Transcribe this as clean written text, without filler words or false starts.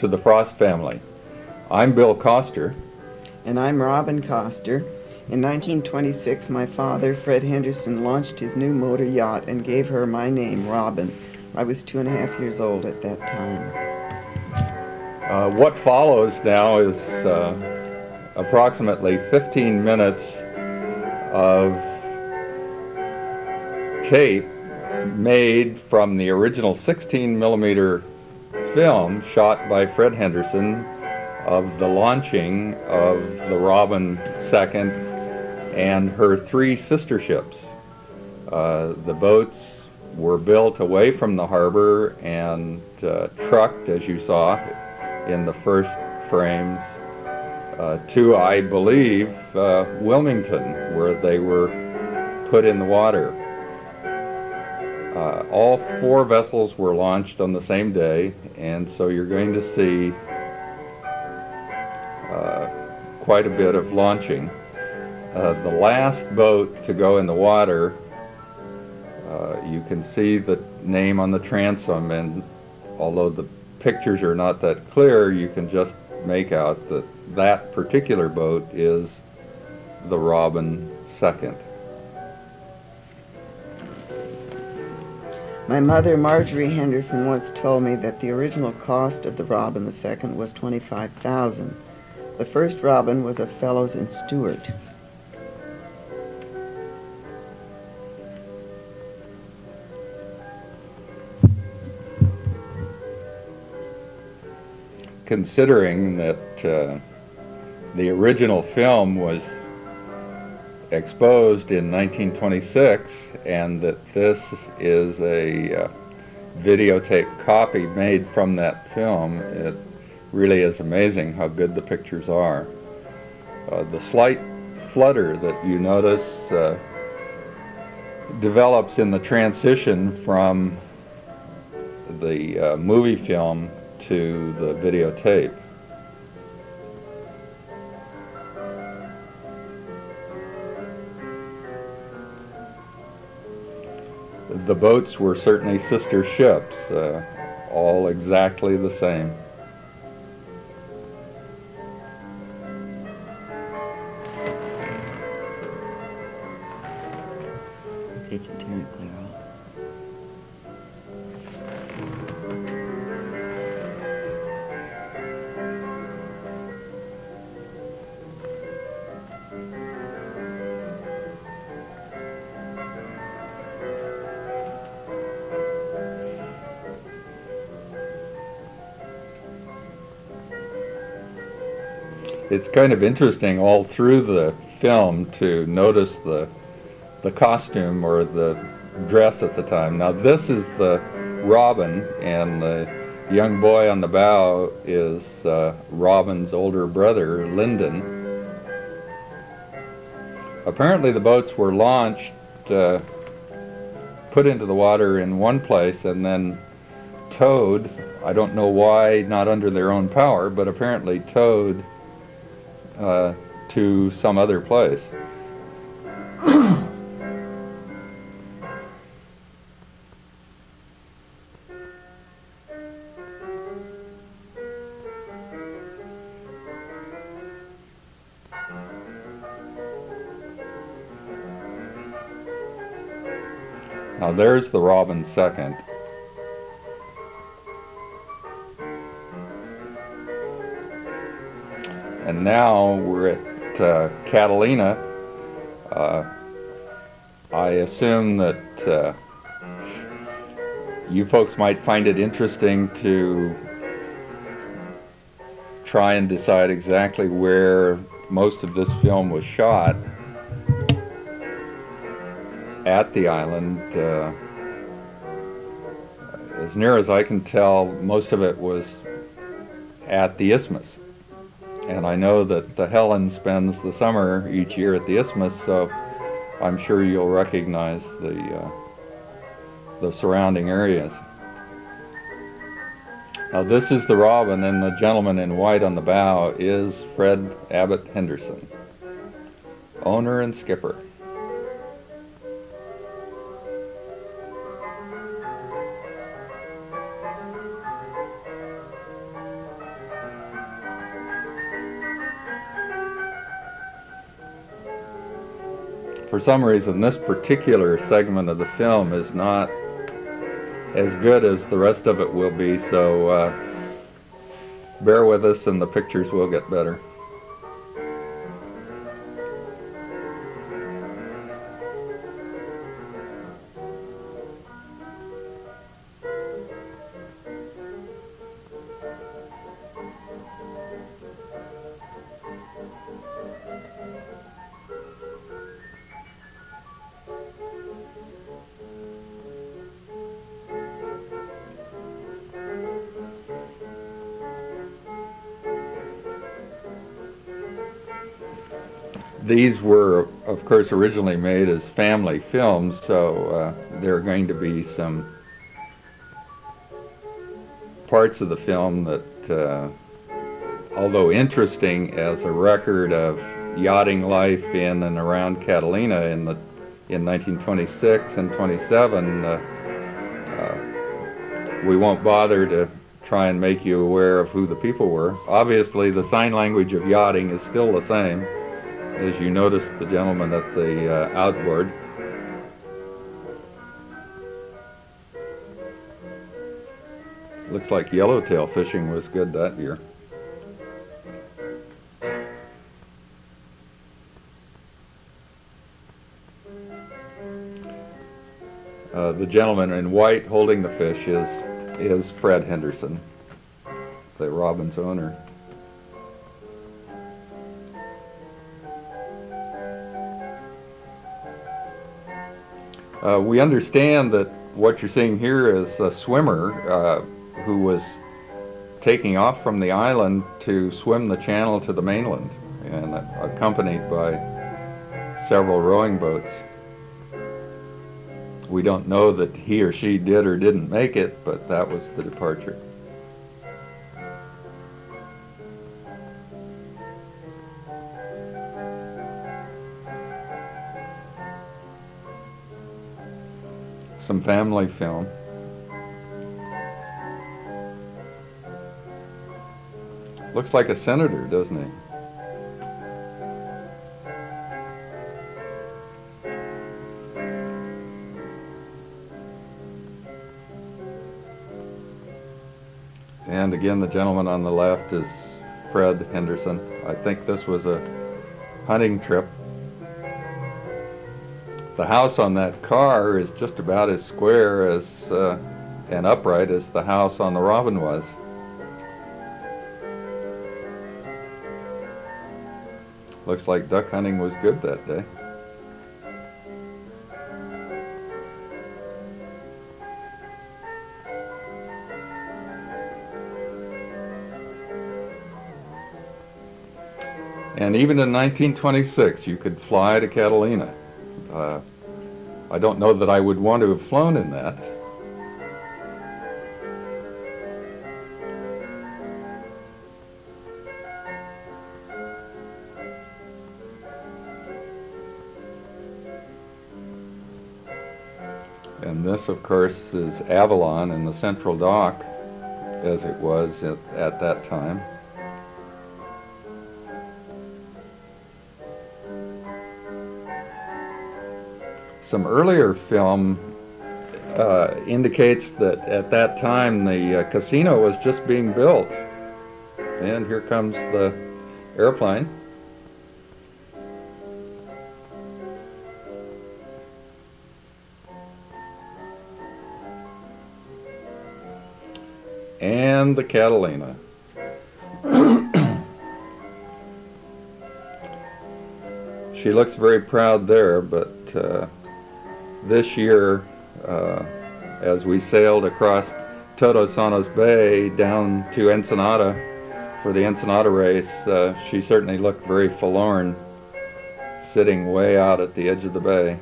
to the Frost family. I'm Bill Coster. And I'm Robin Coster. In 1926, my father, Fred Henderson, launched his new motor yacht and gave her my name, Robin. I was 2.5 years old at that time. What follows now is approximately 15 minutes of tape made from the original 16mm film shot by Fred Henderson of the launching of the Robin II and her 3 sister ships. The boats were built away from the harbor and trucked, as you saw in the first frames, to, I believe, Wilmington, where they were put in the water. All 4 vessels were launched on the same day, and so you're going to see quite a bit of launching. The last boat to go in the water, you can see the name on the transom, and although the pictures are not that clear, you can just make out that that particular boat is the Robin II. My mother, Marjorie Henderson, once told me that the original cost of the Robin II was $25,000. The first Robin was a Fellows and Stewart. Considering that the original film was exposed in 1926 and that this is a videotape copy made from that film, it really is amazing how good the pictures are. The slight flutter that you notice develops in the transition from the movie film to the videotape. The boats were certainly sister ships, all exactly the same. Did you turn it clear off? It's kind of interesting all through the film to notice the costume or the dress at the time. Now this is the Robin, and the young boy on the bow is Robin's older brother, Lyndon. Apparently the boats were launched, put into the water in one place, and then towed. I don't know why, not under their own power, but apparently towed to some other place. Now there's the Robin II. And now we're at Catalina. I assume that you folks might find it interesting to try and decide exactly where most of this film was shot at the island. As near as I can tell, most of it was at the Isthmus. And I know that the Helen spends the summer each year at the Isthmus, so I'm sure you'll recognize the surrounding areas. Now this is the Robin, and the gentleman in white on the bow is Fred Abbott Henderson, owner and skipper. for some reason, this particular segment of the film is not as good as the rest of it will be, so bear with us and the pictures will get better. These were, of course, originally made as family films, so there are going to be some parts of the film that, although interesting as a record of yachting life in and around Catalina in 1926 and 27, we won't bother to try and make you aware of who the people were. Obviously, the sign language of yachting is still the same, as you noticed the gentleman at the outboard. Looks like yellowtail fishing was good that year. The gentleman in white holding the fish is Fred Henderson, the Robin's owner. We understand that what you're seeing here is a swimmer who was taking off from the island to swim the channel to the mainland, and accompanied by several rowing boats. We don't know that he or she did or didn't make it, but that was the departure. Some family film. Looks like a senator, doesn't he? And again, the gentleman on the left is Fred Henderson. I think this was a hunting trip. The house on that car is just about as square as and upright as the house on the Robin was. Looks like duck hunting was good that day. And even in 1926, you could fly to Catalina. I don't know that I would want to have flown in that. And this, of course, is Avalon in the central dock, as it was at that time. Some earlier film indicates that at that time the casino was just being built. And here comes the airplane. And the Catalina. She looks very proud there, but this year, as we sailed across Todos Santos Bay down to Ensenada for the Ensenada race, she certainly looked very forlorn, sitting way out at the edge of the bay.